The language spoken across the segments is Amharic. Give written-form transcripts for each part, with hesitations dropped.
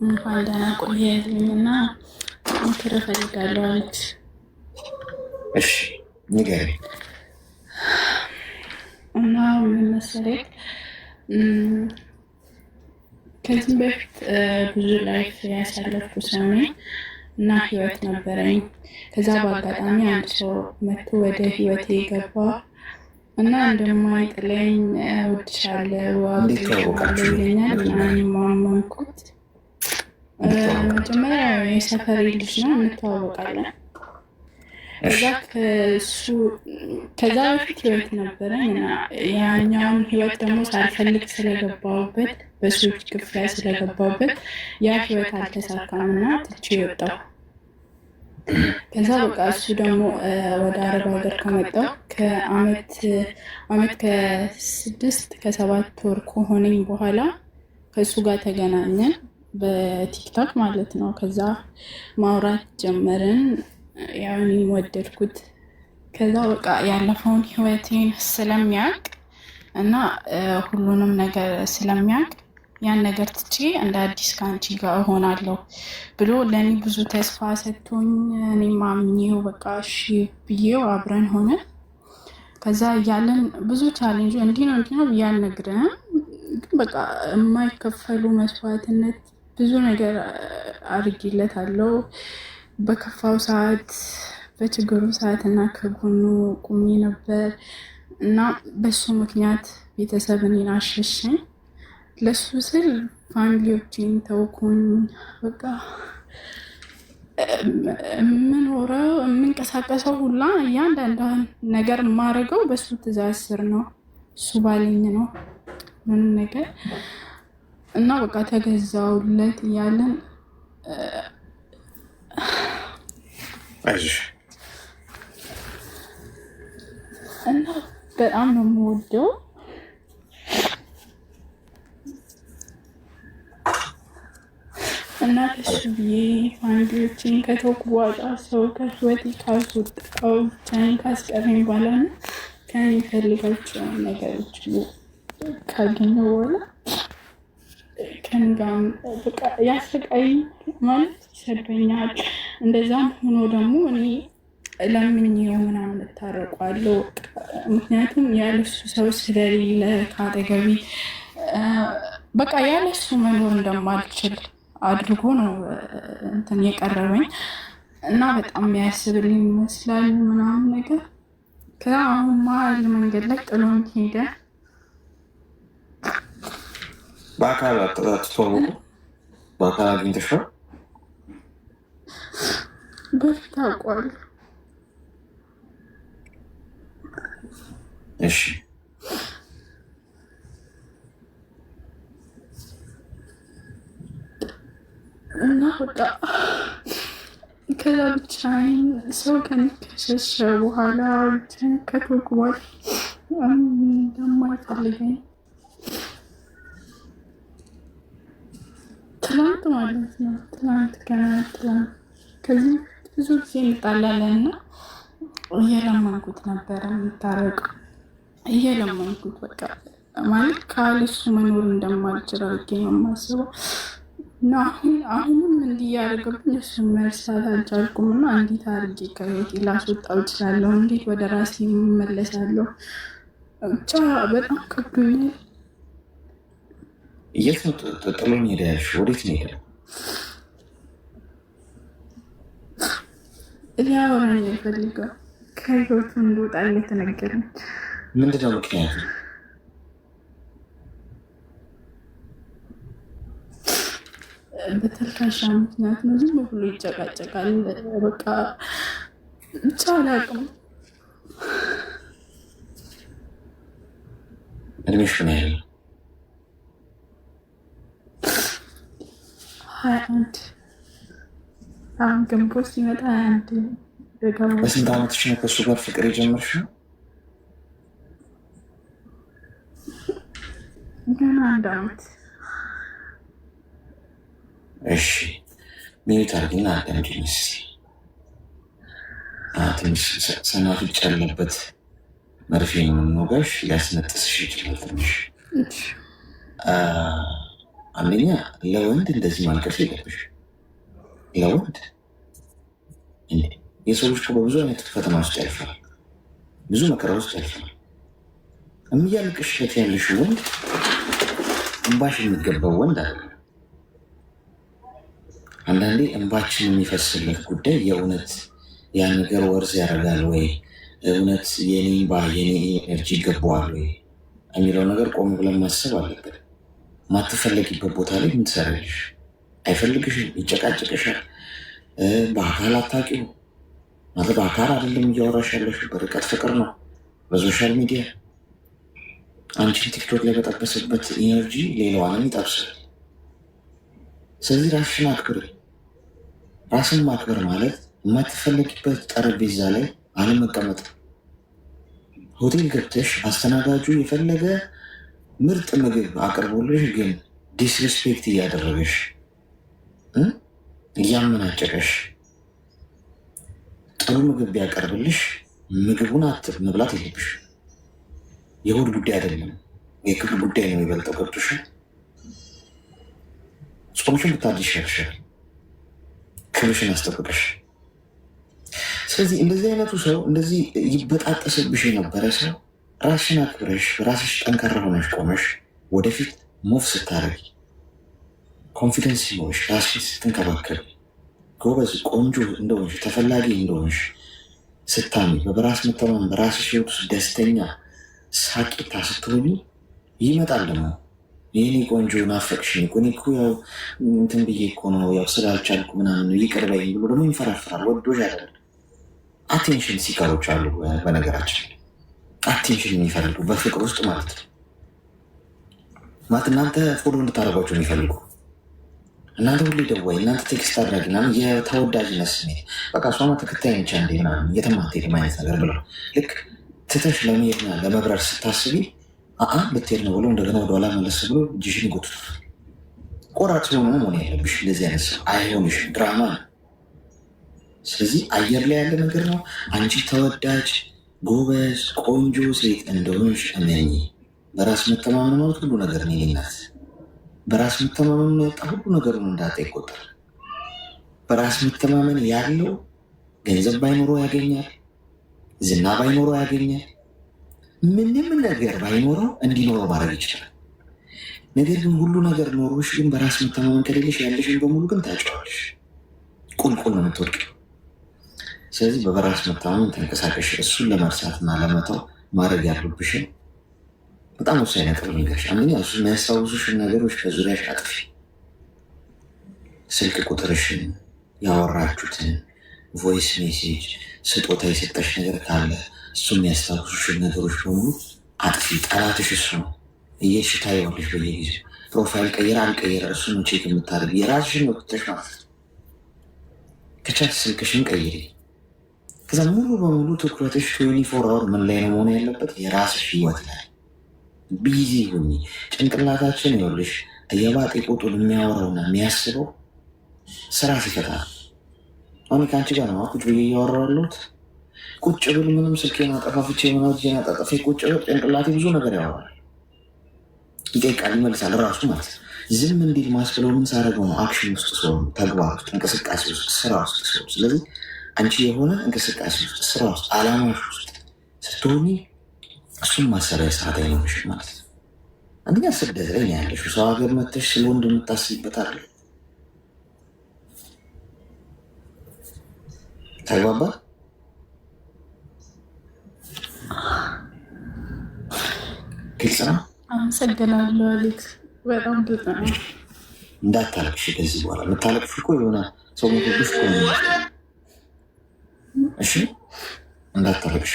እንኳን ደህና ቆየህልኝና ምክር እፈልጋለሁ አለች። እሺ ንገሪኝ። እና ምን መሰለኝ ከዚህም በፊት ብዙ ላይፍ ያሳለፍኩ ሰው ነኝ እና ህይወት ነበረኝ። ከዛ በአጋጣሚ አንድ ሰው መጥቶ ወደ ህይወቴ ገባ እና እንደማይጥለኝ እወድሻለሁ አግኝቼዋለሁ ይለኛል እና እኔም አመንኩት። መጀመሪያ የሰፈሬ ልጅ ነው፣ እንተዋወቃለን። ከዛ በፊት ህይወት ነበረኝ እና ያኛውን ህይወት ደግሞ ሳልፈልግ ስለገባሁበት በሰዎች ክፍያ ስለገባሁበት ያ ህይወት አልተሳካም እና ትቼ ወጣሁ። ከዛ በቃ እሱ ደግሞ ወደ አረብ ሀገር ከመጣሁ ከአመት ከ6-7 ወር ከሆነኝ በኋላ ከእሱ ጋር ተገናኘን በቲክቶክ ማለት ነው። ከዛ ማውራት ጀመርን። ያው እኔም ወደድኩት። ከዛ በቃ ያለፈውን ህይወቴን ስለሚያውቅ እና ሁሉንም ነገር ስለሚያውቅ ያን ነገር ትቼ እንደ አዲስ ከአንቺ ጋር እሆናለሁ ብሎ ለእኔ ብዙ ተስፋ ሰጥቶኝ እኔም አምኜው በቃ እሺ ብዬው አብረን ሆነ። ከዛ እያለን ብዙ ቻሌንጅ እንዲህ ነው ብዬ አልነግርህም፣ ግን በቃ የማይከፈሉ መስዋዕትነት ብዙ ነገር አድርጌለታለሁ። በከፋው ሰዓት በችግሩ ሰዓት እና ከጎኑ ቁሜ ነበር እና በሱ ምክንያት ቤተሰብ እኔን አሸሸኝ። ለሱ ስል ፋሚሊዎቼን ተውኩኝ። በቃ የምኖረው የምንቀሳቀሰው ሁላ እያንዳንዷን ነገር የማደርገው በሱ ትእዛዝ ስር ነው። እሱ ባለኝ ነው ምንም ነገር እና በቃ ተገዛውለት እያለን እና በጣም ነው የምወደው እና ለሱ ብዬ ፋሚሊዎቼን ከተውኩ በኋላ ሰው ከህይወቴ ካስወጣው ብቻዬን ካስቀረኝ በኋላ ነው ከእኔ የሚፈልጋቸው ነገሮች ካገኘሁ በኋላ ከእኔ ጋር በቃ ያሰቃይ ማለት ይሰድበኛል። እንደዛም ሆኖ ደግሞ እኔ ለምኜው ምናምን እታረቋለሁ። ምክንያቱም ያለሱ ሰው ስለሌለ ከአጠገቢ በቃ ያለሱ መኖር እንደማልችል አድርጎ ነው እንትን የቀረበኝ እና በጣም የሚያስብልኝ ይመስላል ምናምን ነገር። ከዛ አሁን መሀል መንገድ ላይ ጥሎኝ ሄደ። በአካል አትተዋወቁ? በአካል አግኝተሽው? በፊት አውቀዋለሁ። እሺ እና በቃ ከዛ ብቻዬን ሰው ከሸሸ በኋላ ብቻዬን ከተውኩ በኋላ እንደማይፈልገኝ ትላንት ማለት ነው። ትላንት ከዚህ ብዙ ጊዜ እንጣላለን እና እየለመንኩት ነበረ የምታረቅ እየለመንኩት በቃ ማለት ካለሱ መኖር እንደማልችል አድርጌ ነው የማስበው። እና አሁንም እንዲህ ያደረገብኝ እሱን መርሳት አልቻልኩም እና እንዴት አድርጌ ከህይወቴ ላስወጣው እችላለሁ? እንዴት ወደ ራሴ እመለሳለሁ? ብቻ በጣም ከብዶኛል። የት ነው ጥሎኝ ሄደ ያልሽው? ወዴት ነው ሄደ? ሊያወራኝ የፈልገው ከህይወቱ እንደወጣለት ነገረኝ። ምንድነው ምክንያቱ? በተልካሻ ምክንያት ነው። ዝም ብሎ ይጨቃጨቃል። በቃ ብቻ አላውቅም። እድሜሽ ምን ያህል? 21 አሁን ግንቦት ሲመጣ 21 በስንት ዓመትሽ ነው ከእሱ ጋር ፍቅር የጀመርሽው? ገና 1 ዓመት። እሺ ሚኒት አርግና አዳምጪኝ እስኪ። ትንሽ ሰናፍጭ ያለበት መርፌ ነው የምንወጋሽ፣ ሊያስነጥስሽ ይችላል ትንሽ አንደኛ ለወንድ እንደዚህ ማልቀስ የለብሽ። ለወንድ የሰው ልጅ በብዙ አይነት ፈተና ውስጥ ያልፋል፣ ብዙ መከራ ውስጥ ያልፋል። የሚያልቅሽበት ያለሽ ወንድ እንባሽ የሚገባው ወንድ አለ። አንዳንዴ እንባችን የሚፈስለት ጉዳይ የእውነት ያ ነገር ወርዝ ያደርጋል ወይ፣ እውነት የኔ እንባ የኔ ኤነርጂ ይገባዋል ወይ የሚለው ነገር ቆም ብለን ማሰብ አለብን። ማትፈለጊበት ቦታ ላይ ምን ትሰሪያለሽ? አይፈልግሽም፣ ይጨቃጭቅሻል። በአካል አታውቂው ማለት በአካል አይደለም እያወራሽ ያለሽ፣ በርቀት ፍቅር ነው በሶሻል ሚዲያ። አንቺን ቲክቶክ ላይ በጠበሰበት ኢነርጂ ሌላዋንም ይጠብሳል። ስለዚህ ራስሽን አክብሪ። ራስን ማክበር ማለት የማትፈለጊበት ጠረጴዛ ላይ አለመቀመጥ። ሆቴል ገብተሽ አስተናጋጁ የፈለገ ምርጥ ምግብ አቅርቦልሽ ግን ዲስሪስፔክት እያደረገሽ እያመናጨቀሽ ጥሩ ምግብ ቢያቀርብልሽ ምግቡን መብላት የለብሽ። የሆድ ጉዳይ አይደለም፣ የክብር ጉዳይ ነው የሚበልጠው። ገብቶሻል? ጾምሽን ብታድሽ ያልሻል፣ ክብርሽን አስጠብቀሽ። ስለዚህ እንደዚህ አይነቱ ሰው እንደዚህ ይበጣጠስብሽ የነበረ ሰው ራስሽን አክብረሽ ራስሽ ጠንካራ ሆነሽ ቆመሽ ወደፊት ሞቭ ስታረጊ ኮንፊደንስ ሲኖርሽ ራስሽ ስትንከባከቢ ጎበዝ ቆንጆ እንደሆንሽ ተፈላጊ እንደሆንሽ ስታሚ በራስ መተማመን በራስሽ ህይወት ውስጥ ደስተኛ ሳቂታ ስትሆኚ ይመጣል ደግሞ ይህኔ ቆንጆ ናፈቅሽኝ እኮ እኔ እኮ ያው እንትን ብዬ እኮ ነው ያው ስላልቻልኩ ምናምን ይቅር በይኝ ብሎ ደግሞ ይንፈራፍራል። ወዶሽ አይደለም። አቴንሽን ሲከሮች አሉ። በነገራችን አቴንሽን የሚፈልጉ በፍቅር ውስጥ ማለት ነው። ማለት እናንተ ፎሎ እንድታደርጓቸው የሚፈልጉ እናንተ ሁሌ ደዋይ፣ እናንተ ቴክስት አድራጊ ምናምን የተወዳጅነት ስሜት በቃ እሷማ ተከታይ ነች አንዴ ምናምን እየተማቴድ አይነት ነገር ብለው ልክ ትተሽ ለመሄድና ለመብረር ስታስቢ ብትሄድ ነው ብሎ እንደገና ወደኋላ መለስ ብሎ እጅሽን ይጎቱታል። ቆራጥ ስለሆነ መሆን ያለብሽ እንደዚህ አይነት ሰው አይሆንሽ። ድራማ ነው። ስለዚህ አየር ላይ ያለ ነገር ነው። አንቺ ተወዳጅ ጎበዝ ቆንጆ ሴት እንደሆንሽ እመኚ። በራስ መተማመን ማለት ሁሉ ነገር ነው። ናት በራስ መተማመን ያጣ ሁሉ ነገር ነው እንዳጣ ይቆጠራል። በራስ መተማመን ያለው ገንዘብ ባይኖረው ያገኛል፣ ዝና ባይኖረው ያገኛል፣ ምንም ነገር ባይኖረው እንዲኖረው ማድረግ ይችላል። ነገር ግን ሁሉ ነገር ኖሮሽ ግን በራስ መተማመን ከሌለሽ ያለሽን በሙሉ ግን ታጭዋለሽ፣ ቁልቁል ነው የምትወድቅ። ስለዚህ በበራስ መተማመን ተንቀሳቀሽ። እሱን ለመርሳትና ለመተው ማድረግ ያሉብሽን በጣም ወሳኝ ነጥብ ልንገርሽ። አንደኛ እሱ የሚያስታውሱሽን ነገሮች ከዙሪያሽ አጥፊ። ስልክ ቁጥርሽን፣ ያወራችሁትን ቮይስ ሜሴጅ፣ ስጦታ የሰጠሽ ነገር ካለ እሱ የሚያስታውሱሽን ነገሮች በሙሉ አጥፊ። ጠላትሽ እሱ ነው። እየሄድሽ ታየዋለሽ በየጊዜው ፕሮፋይል ቀይራ አልቀይራ እሱ ነው ቼክ የምታደርግ። የራስሽን ወቅተሽ ማለት ነው። ከቻት ስልክሽን ቀይሪ። ከዛ ሙሉ በሙሉ ትኩረትሽ 24 አወር ምን ላይ ነው መሆን ያለበት? የራስሽ ህይወት ላይ ቢዚ ሁኚ። ጭንቅላታችን ይኸውልሽ የባጤ ቁጡን የሚያወራውና የሚያስበው ስራ ሲፈታ። አሁን ከአንቺ ጋር ነው ቁጭ ብዬ እያወራሁ ያለሁት። ቁጭ ብል ምንም ስልኬን አጠፋፍቼ ምናምን አጣጠፌ ቁጭ ብል ጭንቅላቴ ብዙ ነገር ያወራል፣ ይጠይቃል፣ ይመልሳል ራሱ ማለት ነው። ዝም እንዲል ማስብለው ምን ሳደርገው ነው? አክሽን ውስጥ ሲሆን፣ ተግባር ውስጥ፣ እንቅስቃሴ ውስጥ፣ ስራ ውስጥ ሲሆን። ስለዚህ አንቺ የሆነ እንቅስቃሴ ውስጥ፣ ስራ ውስጥ፣ አላማሽ ውስጥ ስትሆኒ እሱም ማሰሪያ ሰዓት አይኖርሽ ማለት ነው። አንደኛ ስደት ላይ ነው ያለሽ። ሰው ሀገር መተሽ ስለ ወንድ የምታስቢበት አለ። ተግባባ? ግልጽ ነው። አመሰግናለሁ አሌክስ። በጣም ብዙ ነው። እንዳታለቅሽ ከዚህ በኋላ የምታለቅሽ እኮ የሆነ ሰው ሞቶብሽ እኮ ነው። እሺ እንዳታለቅሽ።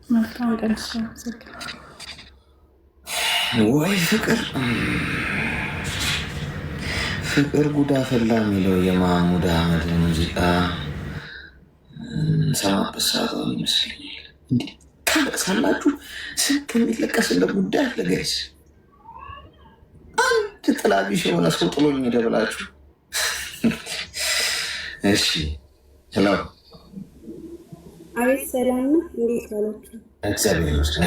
መልካም ቀን። ወይ ፍቅር ፍቅር ጉዳ ፈላ የሚለው የማህሙድ አህመድ ሙዚቃ ሰማበት ሰዓት ይመስለኛል። እንዲህ ታለቅሳላችሁ። ስንት የሚለቀስ እንደ ጉዳይ አለ ጋይስ። አንድ ጥላቢሽ የሆነ ሰው ጥሎኝ ሄደ ብላችሁ እሺ። ሄሎ አቤት፣ ሰላም ነው? እንዴት ዋላችሁ? እግዚአብሔር ይመስገን።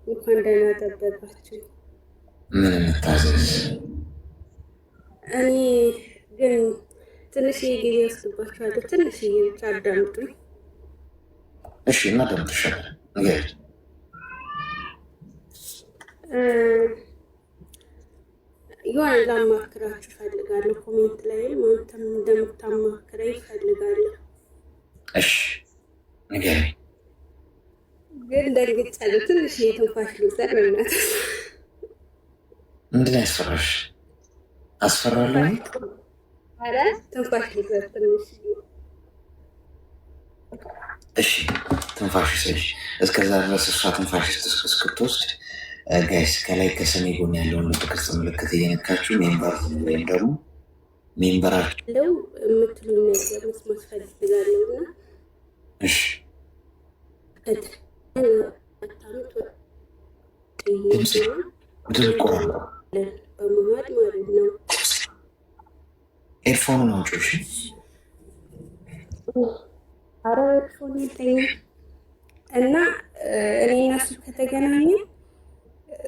እንኳን ደህና ጠበቃችሁ። ምን እንታዘዝ? እኔ ግን ትንሽዬ ጊዜ ወስድባችኋለሁ። ትንሽዬ ብቻ አዳምጡኝ። እሺ፣ እናዳምጥሻለን። ንገሪኝ። የሆነ ላማክራችሁ እፈልጋለሁ። ኮሜንት ላይም አንተም እንደምታማክረኝ እፈልጋለሁ። እሺ፣ ንገሪኝ። ግን ደንግጫለሁ። ትንሽዬ ትንፋሽ ልውሰድ። በእናትህ ምንድን ነው ያስፈራሽ? አስፈራለሁ? ኧረ ትንፋሽ ልውሰድ ትንሽ። እሺ፣ ትንፋሽ ስሽ እስከዛ ድረስ እሷ ትንፋሽ እስክትወስድ ጋይስ ከላይ ከሰሜ ጎን ያለውን ቅርጽ ምልክት እየነካችሁ ሜምበር ወይም ደግሞ ሜምበራችሁ የምትሉኝ ነገር መስማት ፈልጋለሁ እና እሺ ድምፅ ቆራረጠ በመሀል ማለት ነው። ኤርፎኑን አውጪው። እሺ ኧረ ኤርፎን የለኝም እና እኔ እና እሱ ከተገናኘ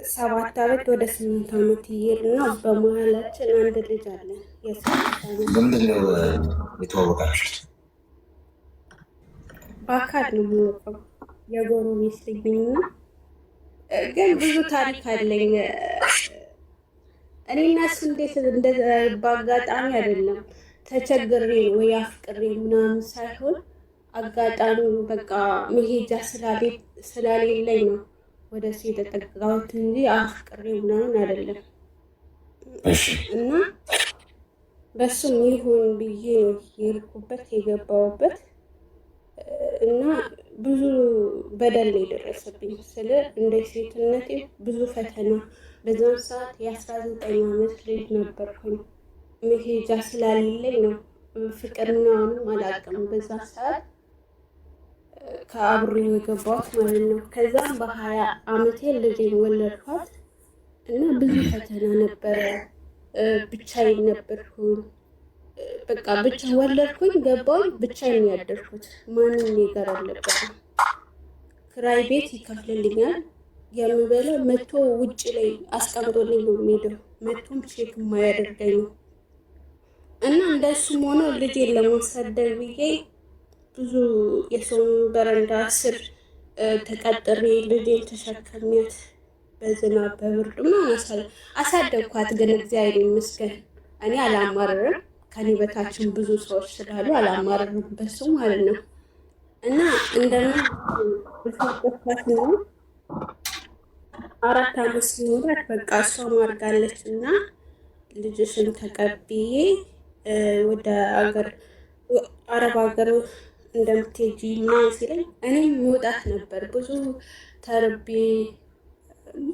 7 ዓመት ወደ 8 ዓመት እየሄድን ነው። በመሀላችን አንድ ልጅ አለን። በምንድን ነው የተዋወቃችሁት? በአካል ነው የምወቀው የጎረቤት ልጅ ነኝ እና ግን ብዙ ታሪክ አለኝ። እኔ እና እሱ እንደ በአጋጣሚ አይደለም ተቸግሬ ወይ አፍቅሬ ምናምን ሳይሆን አጋጣሚ በቃ መሄጃ ስላሌለኝ ነው ወደ እሱ የተጠጋሁት እንጂ አፍቅሬ ምናምን አይደለም። እና በሱም ይሁን ብዬ የሄድኩበት የገባሁበት እና ብዙ በደል የደረሰብኝ ስለ እንደ ሴትነቴ ብዙ ፈተና። በዛም ሰዓት የ19 ዓመት ልጅ ነበርኩኝ። መሄጃ ስላሌለኝ ነው ፍቅር ምናምንም አላውቅም። በዛ ሰዓት ከአብሬ የገባሁት ማለት ነው። ከዛም በ20 ዓመቴ ልጄን ወለድኳት እና ብዙ ፈተና ነበረ። ብቻዬን ነበርኩኝ። በቃ ብቻ ወለድኩኝ፣ ገባሁኝ፣ ብቻዬን ያደርኩት ማንም ነገር አልነበረም። ክራይ ቤት ይከፍልልኛል። የምበለው መቶ ውጭ ላይ አስቀምጦልኝ ነው የሚሄደው። መቶም ቼክ የማያደርገኝ ነው እና እንደሱም ሆኖ ልጄን ለማሳደግ ብዬ ብዙ የሰውን በረንዳ ስር ተቀጥሬ ልጄን ተሸከሚያት በዝናብ በብርድ ምናምን አሳደግኳት። ግን እግዚአብሔር ይመስገን እኔ አላማርርም። ከኔ በታችን ብዙ ሰዎች ስላሉ አላማርርም በሱ ማለት ነው። እና እንደምን ልፋቀፋት ነው 4 ዓመት ሲኖራት በቃ እሷ ማርጋለች እና ልጅሽን ተቀብዬ ወደ አረብ ሀገር እንደምትሄጂ ምናምን ሲለኝ እኔም መውጣት ነበር። ብዙ ተርቤ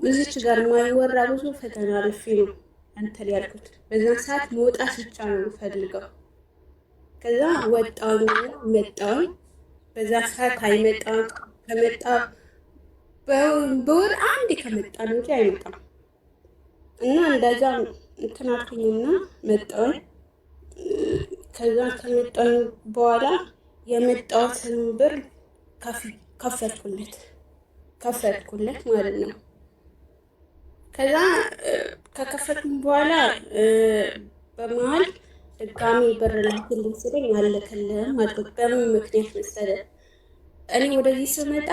እዚች ጋር ማይወራ ብዙ ፈተና አልፌ ነው እንትን ያልኩት። በዛን ሰዓት መውጣት ብቻ ነው የምፈልገው። ከዛ ወጣሁኝ መጣሁኝ። በዛ ሰዓት አይመጣም። ከመጣ በወር አንዴ ከመጣ ነው እንጂ አይመጣም። እና እንደዛ እንትን አልኩኝና መጣሁኝ። ከዛ ከመጣሁኝ በኋላ የመጣሁትን ብር ከፈትኩለት ማለት ነው። ከዛ ከከፈትኩኝ በኋላ በመሀል ድጋሚ ብር ላክልኝ ሲለኝ አልልክልህም አልኩት። በምን ምክንያት መሰለህ? እኔ ወደዚህ ስመጣ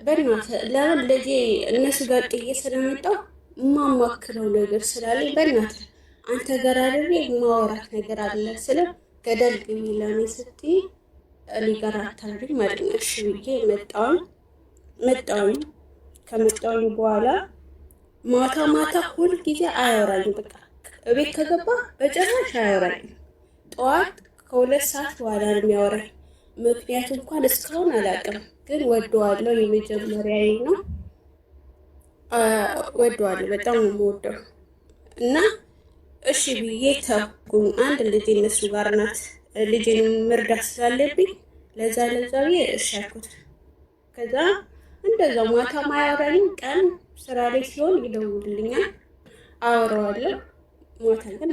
በእናትህ ለምን ልጄ እነሱ ጋር ጥዬ ስለመጣሁ የማማክረው ነገር ስላለኝ በእናትህ አንተ ጋር አድሬ የማወራት ነገር አለ ስለ ገደል ግቢ ለእኔ ስትይ እኔ ጋር አታድሪ ማለት ነው። እሺ ብዬ መጣሁኝ። ከመጣሁኝ በኋላ ማታ ሁል ጊዜ አያወራኝም። በቃ እቤት ከገባ በጭራሽ አያወራኝም። ጠዋት ከ2 ሰዓት በኋላ ነው የሚያወራኝ። ምክንያቱ እንኳን እስካሁን አላውቅም፣ ግን ወደዋለሁ። የመጀመሪያዬ ነው። ወደዋለሁ፣ በጣም ነው የምወደው እና እሺ ብዬ ተውኩኝ። አንድ ልጅ እነሱ ጋር ናት። ልጄን መርዳት ስላለብኝ ለዛ ብዬ እሺ አልኩት። ከዛ እንደዛ ማታ ማያወራኝም፣ ቀን ስራ ላይ ሲሆን ይደውልልኛል፣ አወራዋለሁ። ማታ ግን